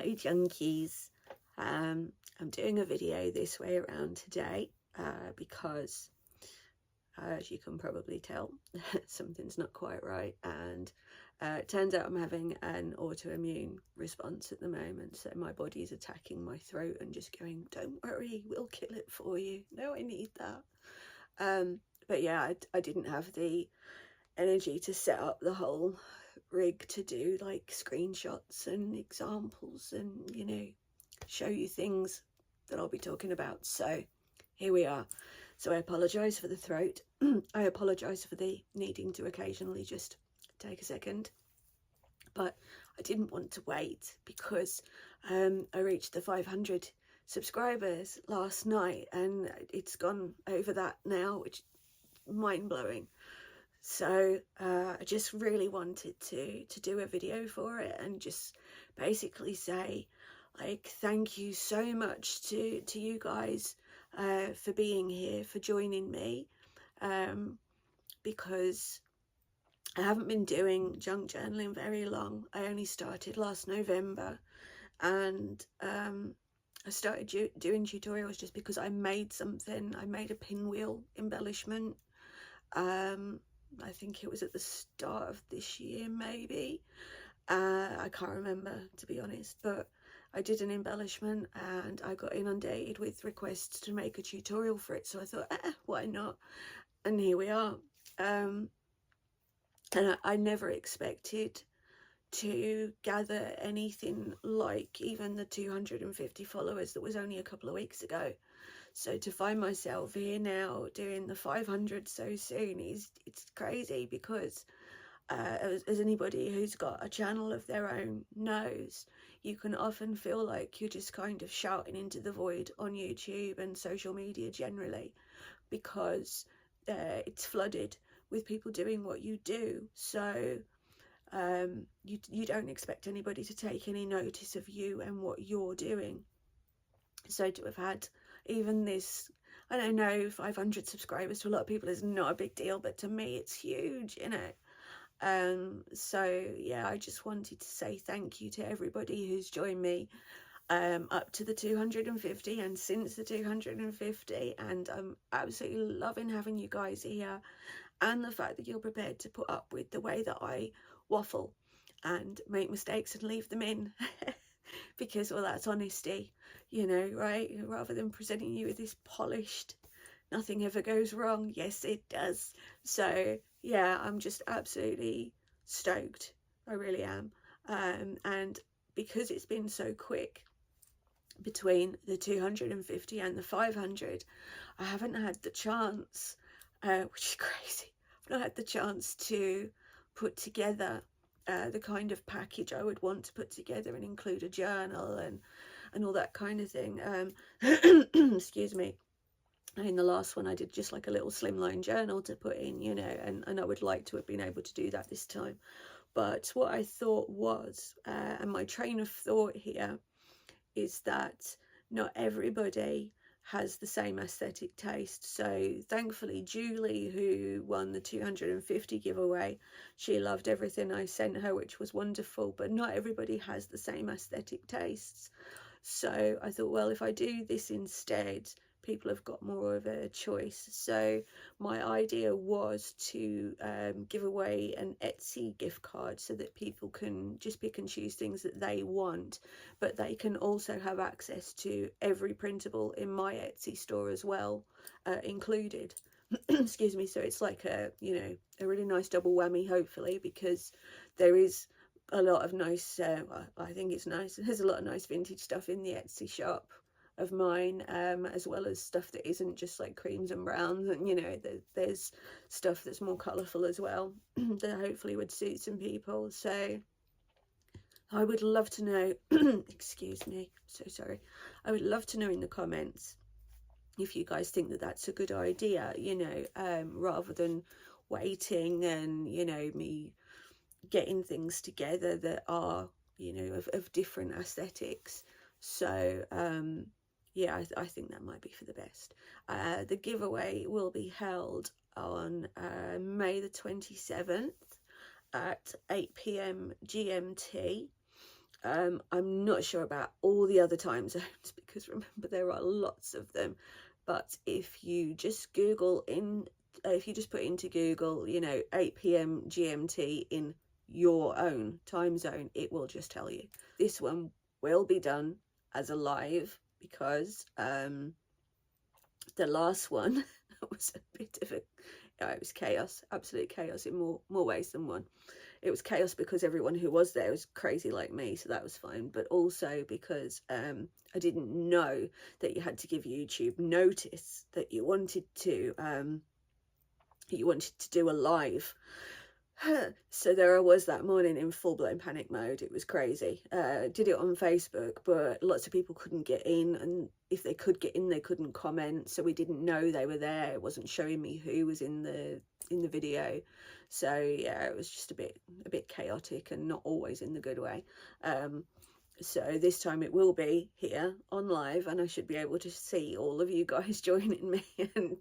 Hello junkies. I'm doing a video this way around today because as you can probably tell something's not quite right, and it turns out I'm having an autoimmune response at the moment, so my body's attacking my throat and just going, don't worry, we'll kill it for you. No, I need that. But yeah, I didn't have the energy to set up the whole rig to do like screenshots and examples and, you know, show you things that I'll be talking about. So here we are. So I apologise for the throat. I apologise for the needing to occasionally just take a second. But I didn't want to wait because I reached the 500 subscribers last night and it's gone over that now, which is mind-blowing. So I just really wanted to do a video for it and just basically say, like, thank you so much to you guys for being here, for joining me, because I haven't been doing junk journaling very long. I only started last November, and I started doing tutorials just because I made something. I made a pinwheel embellishment. I think it was at the start of this year, maybe. I can't remember, to be honest, but I did an embellishment and I got inundated with requests to make a tutorial for it. So I thought, why not? And here we are. And I never expected to gather anything like even the 250 followers that was only a couple of weeks ago. So to find myself here now doing the 500 so soon it's crazy, because as anybody who's got a channel of their own knows, you can often feel like you're just kind of shouting into the void on YouTube and social media generally, because it's flooded with people doing what you do. So you don't expect anybody to take any notice of you and what you're doing. So to have had even this, I don't know, 500 subscribers to a lot of people is not a big deal, but to me it's huge, you know. So yeah, I just wanted to say thank you to everybody who's joined me up to the 250 and since the 250, and I'm absolutely loving having you guys here, and the fact that you're prepared to put up with the way that I waffle and make mistakes and leave them in. Because, well, that's honesty, you know, right? Rather than presenting you with this polished, nothing ever goes wrong. Yes, it does. So yeah, I'm just absolutely stoked. I really am. And because it's been so quick between the 250 and the 500, I haven't had the chance, which is crazy, I've not had the chance to put together the kind of package I would want to put together and include a journal and all that kind of thing. Excuse me. In the last one I did just like a little slimline journal to put in, you know, and I would like to have been able to do that this time. But what I thought was, and my train of thought here is that not everybody has the same aesthetic taste. So thankfully Julie, who won the 250 giveaway, she loved everything I sent her, which was wonderful, but not everybody has the same aesthetic tastes. So I thought, well, if I do this instead, people have got more of a choice. So my idea was to give away an Etsy gift card so that people can just pick and choose things that they want, but they can also have access to every printable in my Etsy store as well, included. Excuse me. So it's like a, you know, a really nice double whammy, hopefully, because there is a lot of nice, I think it's nice, there's a lot of nice vintage stuff in the Etsy shop of mine, as well as stuff that isn't just like creams and browns, and you know, there's stuff that's more colourful as well that hopefully would suit some people. So I would love to know excuse me, so sorry, I would love to know in the comments if you guys think that that's a good idea, you know, rather than waiting and, you know, me getting things together that are, you know, of different aesthetics. So yeah, I think that might be for the best. The giveaway will be held on May the 27th at 8 PM GMT. I'm not sure about all the other time zones because remember there are lots of them, but if you just Google in, if you just put into Google, you know, 8 p.m. GMT in your own time zone, it will just tell you. This one will be done as a live because the last one was a bit of a, it was chaos, absolute chaos in more ways than one. It was chaos because everyone who was there was crazy like me, so that was fine, but also because I didn't know that you had to give YouTube notice that you wanted to do a live. So there I was that morning in full-blown panic mode. It was crazy. Did it on Facebook, but lots of people couldn't get in, and if they could get in, they couldn't comment, so we didn't know they were there. It wasn't showing me who was in the video. So yeah, it was just a bit chaotic and not always in the good way. So this time it will be here on live, and I should be able to see all of you guys joining me, and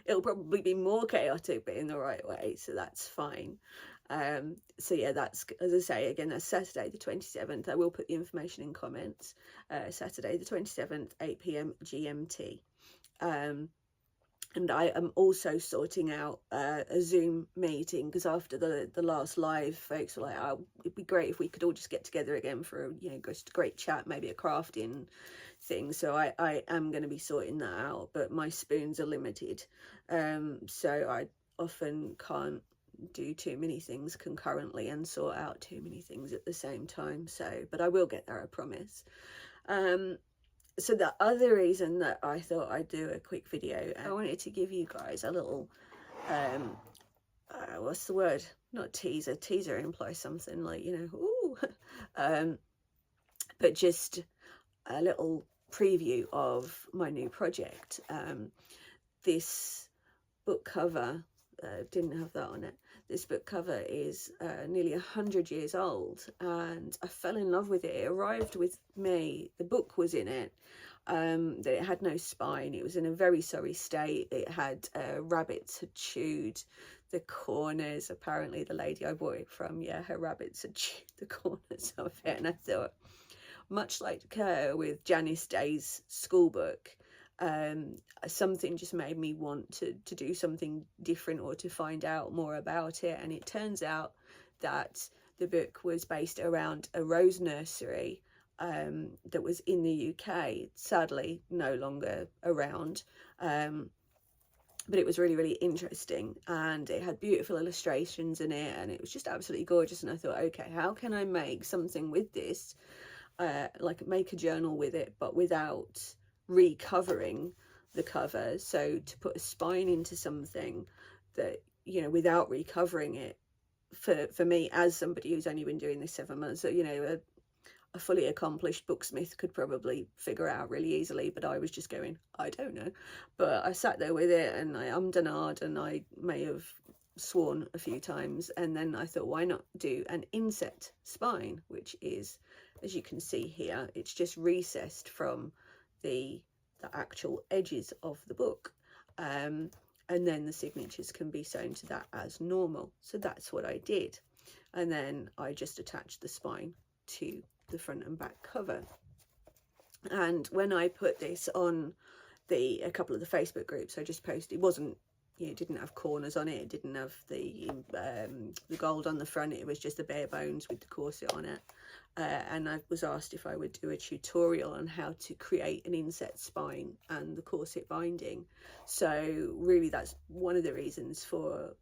it'll probably be more chaotic but in the right way, so that's fine. So yeah, that's, as I say again, that's Saturday the 27th. I will put the information in comments. Saturday the 27th, 8 p.m. GMT. And I am also sorting out a Zoom meeting, because after the last live, folks were like, oh, it'd be great if we could all just get together again for a, you know, just a great chat, maybe a crafting thing. So I am going to be sorting that out, but my spoons are limited, so I often can't do too many things concurrently and sort out too many things at the same time. So, but I will get there, I promise. So the other reason that I thought I'd do a quick video, I wanted to give you guys a little, what's the word? Not teaser. Teaser implies something like, you know, ooh, but just a little preview of my new project. This book cover, didn't have that on it. This book cover is nearly 100 years old, and I fell in love with it. It arrived with me. The book was in it. It had no spine. It was in a very sorry state. It had rabbits had chewed the corners. Apparently the lady I bought it from, yeah, her rabbits had chewed the corners of it. And I thought, much like with Janice Day's school book, something just made me want to do something different or to find out more about it. And it turns out that the book was based around a rose nursery that was in the UK, sadly no longer around, but it was really, really interesting, and it had beautiful illustrations in it, and it was just absolutely gorgeous. And I thought, okay, how can I make something with this, like make a journal with it, but without recovering the cover? So to put a spine into something that, you know, without recovering it, for me, as somebody who's only been doing this 7 months, you know, a fully accomplished booksmith could probably figure out really easily, but I was just going, I don't know. But I sat there with it, and I ummed and ahed, and I may have sworn a few times, and then I thought, why not do an inset spine, which is, as you can see here, it's just recessed from the actual edges of the book, and then the signatures can be sewn to that as normal. So that's what I did, and then I just attached the spine to the front and back cover. And when I put this on a couple of the Facebook groups I just posted, it wasn't, you know, it didn't have corners on it, it didn't have the gold on the front, it was just the bare bones with the corset on it. And I was asked if I would do a tutorial on how to create an inset spine and the corset binding. So really that's one of the reasons for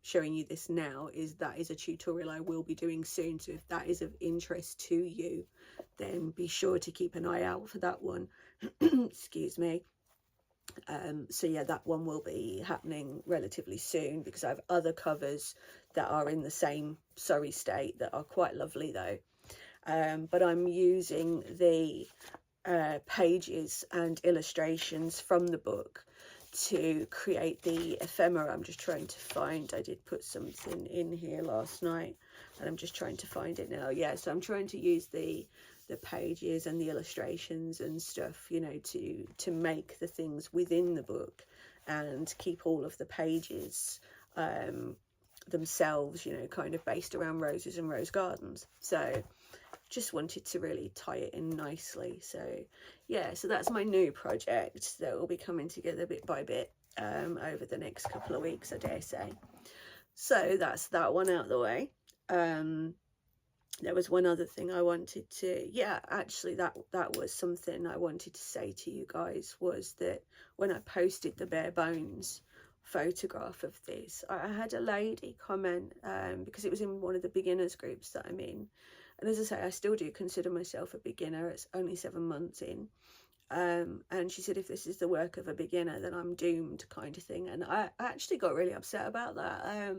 showing you this now, is that is a tutorial I will be doing soon. So if that is of interest to you, then be sure to keep an eye out for that one. Excuse me. So yeah, that one will be happening relatively soon, because I have other covers that are in the same sorry state that are quite lovely though. But I'm using the pages and illustrations from the book to create the ephemera. I'm just trying to find, I did put something in here last night and I'm just trying to find it now. Yeah, so I'm trying to use the pages and the illustrations and stuff, you know, to make the things within the book and keep all of the pages themselves, you know, kind of based around roses and rose gardens. So just wanted to really tie it in nicely. So yeah, so that's my new project that will be coming together bit by bit over the next couple of weeks, I dare say. So that's that one out of the way. There was one other thing I wanted to, yeah, actually that was something I wanted to say to you guys, was that when I posted the bare bones photograph of this, I had a lady comment, because it was in one of the beginners groups that I'm in, and as I say, I still do consider myself a beginner. It's only 7 months in, and she said, if this is the work of a beginner, then I'm doomed, kind of thing. And I actually got really upset about that,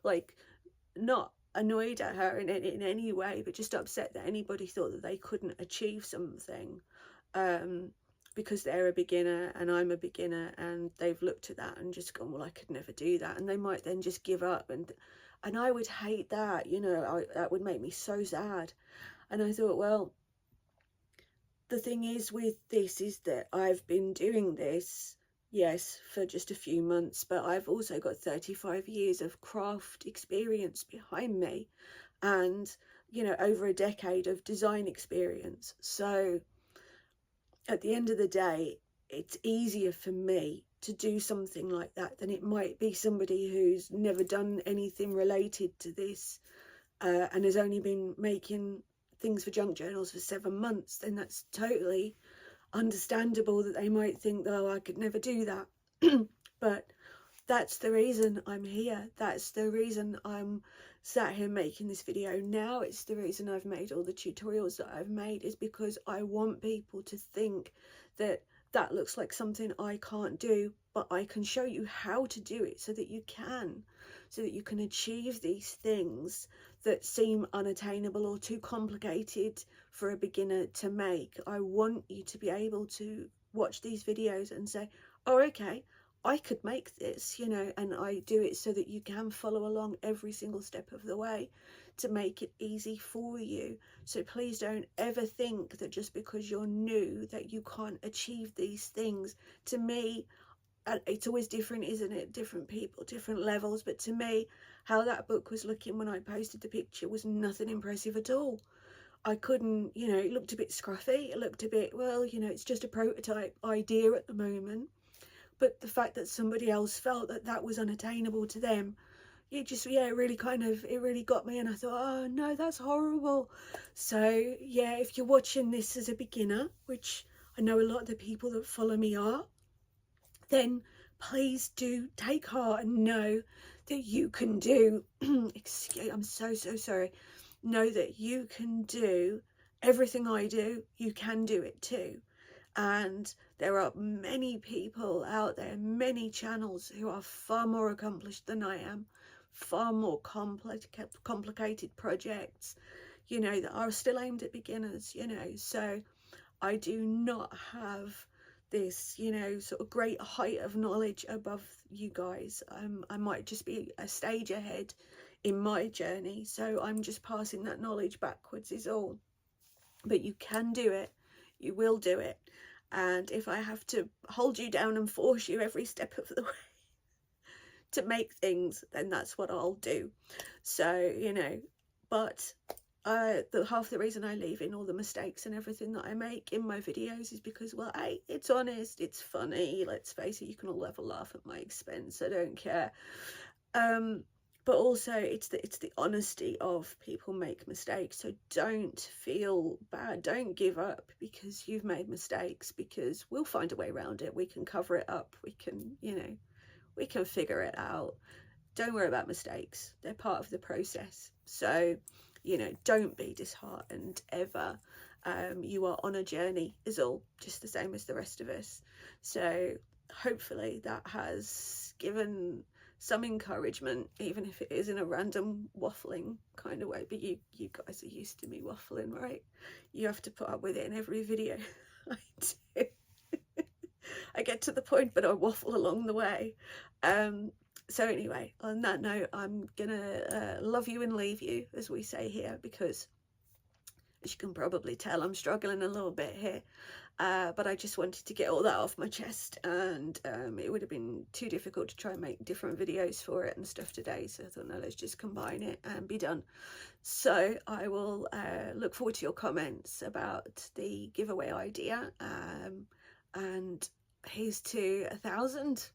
like, not annoyed at her in any way, but just upset that anybody thought that they couldn't achieve something because they're a beginner and I'm a beginner, and they've looked at that and just gone, well, I could never do that, and they might then just give up. And I would hate that, you know. That would make me so sad. And I thought, well, the thing is with this is that I've been doing this, yes, for just a few months, but I've also got 35 years of craft experience behind me, and, you know, over a decade of design experience. So at the end of the day, it's easier for me to do something like that than it might be somebody who's never done anything related to this, and has only been making things for junk journals for 7 months. Then that's totally understandable that they might think, oh, I could never do that. But that's the reason I'm here. That's the reason I'm sat here making this video now. It's the reason I've made all the tutorials that I've made, is because I want people to think that that looks like something I can't do, but I can show you how to do it so that you can achieve these things that seem unattainable or too complicated for a beginner to make. I want you to be able to watch these videos and say, oh, okay, I could make this, you know, and I do it so that you can follow along every single step of the way to make it easy for you. So please don't ever think that just because you're new that you can't achieve these things. To me, it's always different, isn't it? Different people, different levels. But to me, how that book was looking when I posted the picture was nothing impressive at all. I couldn't, you know, it looked a bit scruffy. It looked a bit, well, you know, it's just a prototype idea at the moment. But the fact that somebody else felt that that was unattainable to them, it just, yeah, it really got me. And I thought, oh no, that's horrible. So yeah, if you're watching this as a beginner, which I know a lot of the people that follow me are, then please do take heart and know that you can do, I'm so sorry, know that you can do everything I do. You can do it too. And there are many people out there, many channels who are far more accomplished than I am, far more complicated projects, you know, that are still aimed at beginners, you know. So I do not have this, you know, sort of great height of knowledge above you guys. I might just be a stage ahead in my journey, so I'm just passing that knowledge backwards is all. But you can do it, you will do it. And if I have to hold you down and force you every step of the way to make things, then that's what I'll do. So, you know, but half the reason I leave in all the mistakes and everything that I make in my videos is because, well, A, it's honest, it's funny, let's face it, you can all have a laugh at my expense, I don't care. But also it's the honesty of people make mistakes. So don't feel bad, don't give up because you've made mistakes, because we'll find a way around it. We can cover it up, we can, you know, we can figure it out. Don't worry about mistakes, they're part of the process. So, you know, don't be disheartened ever. You are on a journey is all, just the same as the rest of us. So hopefully that has given some encouragement, even if it is in a random waffling kind of way. But you guys are used to me waffling, right? You have to put up with it in every video I do. I get to the point, but I waffle along the way. So anyway, on that note, I'm gonna love you and leave you, as we say here, because As you can probably tell, I'm struggling a little bit here. But I just wanted to get all that off my chest, and it would have been too difficult to try and make different videos for it and stuff today, so I thought, no, let's just combine it and be done. So I will look forward to your comments about the giveaway idea, and here's to 1,000,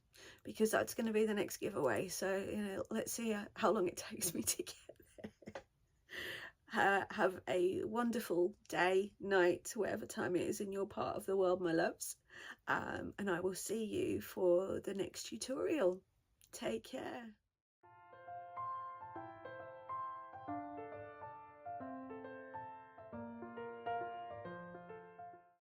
because that's going to be the next giveaway. So, you know, let's see how long it takes me to get there. Have a wonderful day, night, whatever time it is in your part of the world, my loves, and I will see you for the next tutorial. Take care.